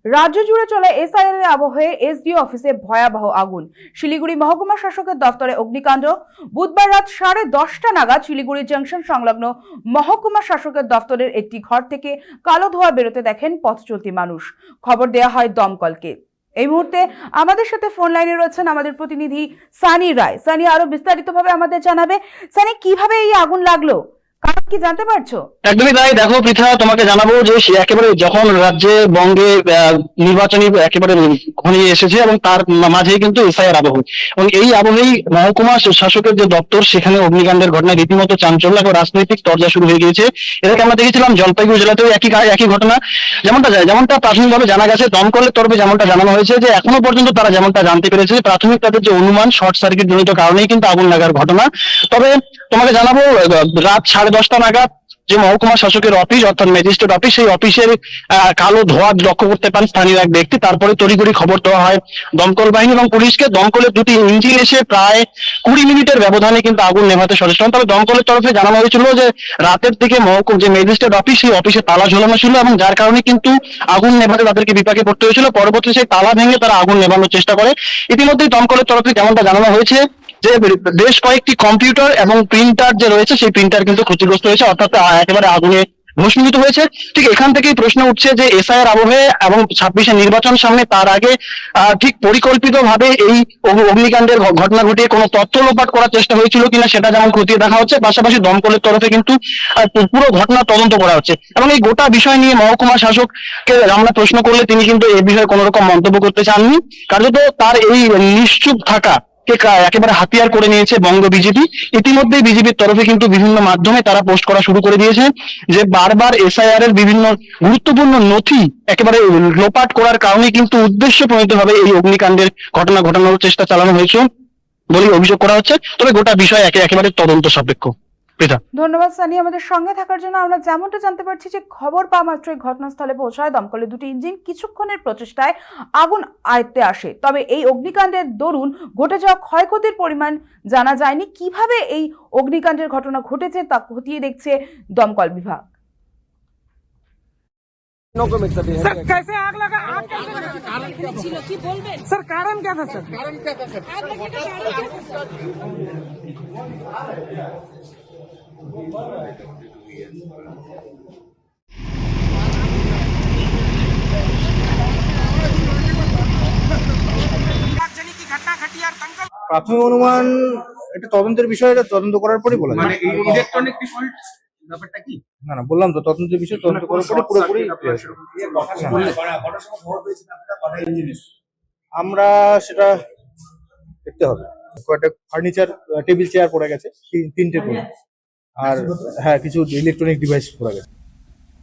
রাজ্য জুড়ে চলে এসআইআর এর আবহে এসডিও অফিসে ভয়াবহ আগুন। শিলিগুড়ি মহকুমা শাসকের দফতরে অগ্নিকাণ্ড। বুধবার রাত 10:30 নাগাদ শিলিগুড়ি জংশন সংলগ্ন মহকুমা শাসকের দফতরের একটি ঘর থেকে কালো ধোঁয়া বেরোতে দেখেন পথ চলতি মানুষ। খবর দেওয়া হয় দমকলকে। এই মুহূর্তে আমাদের সাথে ফোন লাইনে রয়েছেন আমাদের প্রতিনিধি সানি রায়। সানি, আরো বিস্তারিতভাবে আমাদের জানাবে। সানি, কিভাবে এই আগুন লাগলো, কারণ কি জানতে পারছো? একদমই তাই। দেখো পৃথা, তোমাকে জানাবো যে সে একেবারে যখন রাজ্যে বঙ্গে নির্বাচনী একেবারে ঘনিয়ে এসেছে এবং তার মাঝেই কিন্তু এসআইআর আবহ, এবং এই আবহেই মহকুমা শাসকের যে দপ্তর সেখানে অগ্নিকাণ্ডের ঘটনায় রীতিমতো চাঞ্চল্য এবং রাজনৈতিক তরজা শুরু হয়ে গিয়েছে। এটাকে আমরা দেখেছিলাম জলপাইগুড়ি জেলাতেও একই ঘটনা। যেমনটা প্রাথমিকভাবে জানা গেছে, দমকলের তরফে যেমনটা জানানো হয়েছে যে এখনো পর্যন্ত তারা যেমনটা জানতে পেরেছে, প্রাথমিক তাদের যে অনুমান শর্ট সার্কিট জনিত কারণেই কিন্তু আগুন লাগার ঘটনা। তবে তোমাকে জানাবো, রাত 10:30 নাগাদ যে মহকুমা শাসকের অফিস অর্থাৎ ম্যাজিস্ট্রেট অফিস, সেই অফিসের কালো ধোঁয়া লক্ষ্য করতে পান স্থানীয় এক ব্যক্তি। তারপরে তড়িঘড়ি খবর দেওয়া হয় দমকল বাহিনী এবং পুলিশকে। দমকলের দুটি ইঞ্জিন এসে প্রায় 20 মিনিটের ব্যবধানে কিন্তু আগুন নেভাতে সচেষ্ট হন। তবে দমকলের তরফে জানানো হয়েছিল যে রাতের দিকে মহকুমা যে ম্যাজিস্ট্রেট অফিস, সেই অফিসে তালা ঝোলানো ছিল এবং যার কারণে কিন্তু আগুন নেভাতে তাদেরকে বিপাকে পড়তে হয়েছিল। পরবর্তী সেই তালা ভেঙে তারা আগুন নেভানোর চেষ্টা করে। ইতিমধ্যেই দমকলের তরফে যেমনটা জানানো হয়েছে যে বেশ কয়েকটি কম্পিউটার এবং প্রিন্টার যে রয়েছে সেই প্রিন্টার কিন্তু ক্ষতিগ্রস্ত হয়েছে, অর্থাৎ একেবারে আগুনে ভস্মীভূত হয়েছে। ঠিক এখান থেকেই প্রশ্ন উঠছে যে এসআইআর আবহে এবং 26-এ নির্বাচন সামনে, তার আগে ঠিক পরিকল্পিতভাবে এই অগ্নিকাণ্ডের ঘটনা ঘটিয়ে কোনো তথ্য লোপাট করার চেষ্টা হয়েছিল কিনা সেটা যেমন খতিয়ে দেখা হচ্ছে, পাশাপাশি দমকলের তরফে কিন্তু পুরো ঘটনা তদন্ত করা হচ্ছে। এবং এই গোটা বিষয় নিয়ে মহকুমা শাসককে আমরা প্রশ্ন করলে তিনি কিন্তু এ বিষয়ে কোনো রকম মন্তব্য করতে চাননি। কার্যত তার এই নিশ্চুপ থাকা একেবারে হাতিয়ার করে নিয়েছে বঙ্গ বিজেপি। ইতিমধ্যে বিজেপির তরফে কিন্তু বিভিন্ন মাধ্যমে তারা পোস্ট করা শুরু করে দিয়েছে যে বারবার এসআইআর এর বিভিন্ন গুরুত্বপূর্ণ নথি একেবারে লোপাট করার কারণে কিন্তু উদ্দেশ্য প্রণীতভাবে এই অগ্নিকাণ্ডের ঘটনা ঘটানোর চেষ্টা চালানো হয়েছে বলে অভিযোগ করা হচ্ছে। তবে গোটা বিষয় একেবারে তদন্ত সাপেক্ষ। ধন্যবাদ সানি, আমাদের সঙ্গে থাকার জন্য। আমরা যেমনটা জানতে পারছি যে খবর পাওয়া মাত্রই ঘটনাস্থলে পৌঁছায় দমকলের দুটি ইঞ্জিন। কিছুক্ষণের প্রচেষ্টায় আগুন আয়ত্তে আসে। তবে এই অগ্নিকাণ্ডের দরুন ঘটে যাওয়া ক্ষয়ক্ষতির পরিমাণ জানা যায়নি। কিভাবে এই অগ্নিকাণ্ডের ঘটনা ঘটেছে তা খতিয়ে দেখছে দমকল বিভাগ। सर कैसे आग लगा? आग कैसे लगा? सर कारण क्या था? सर कारण क्या था? सर आग लगने का कारण क्या था? প্রাথমিক অনুমান এটা তদন্তের বিষয়, এটা তদন্ত করার পরই বলা মানে যায়। এই ইলেকট্রনিক ডিফল্ট ব্যাপারটা কি? না বললাম তো তদন্তের বিষয়, তদন্ত করার পরে পুরোপুরি আমরা সেটা দেখতে হবে। কয়েকটা ফার্নিচার, টেবিল চেয়ার পড়ে গেছে, তিনটে করে, আর হ্যাঁ কিছু ইলেকট্রনিক ডিভাইস পড়ে গেছে।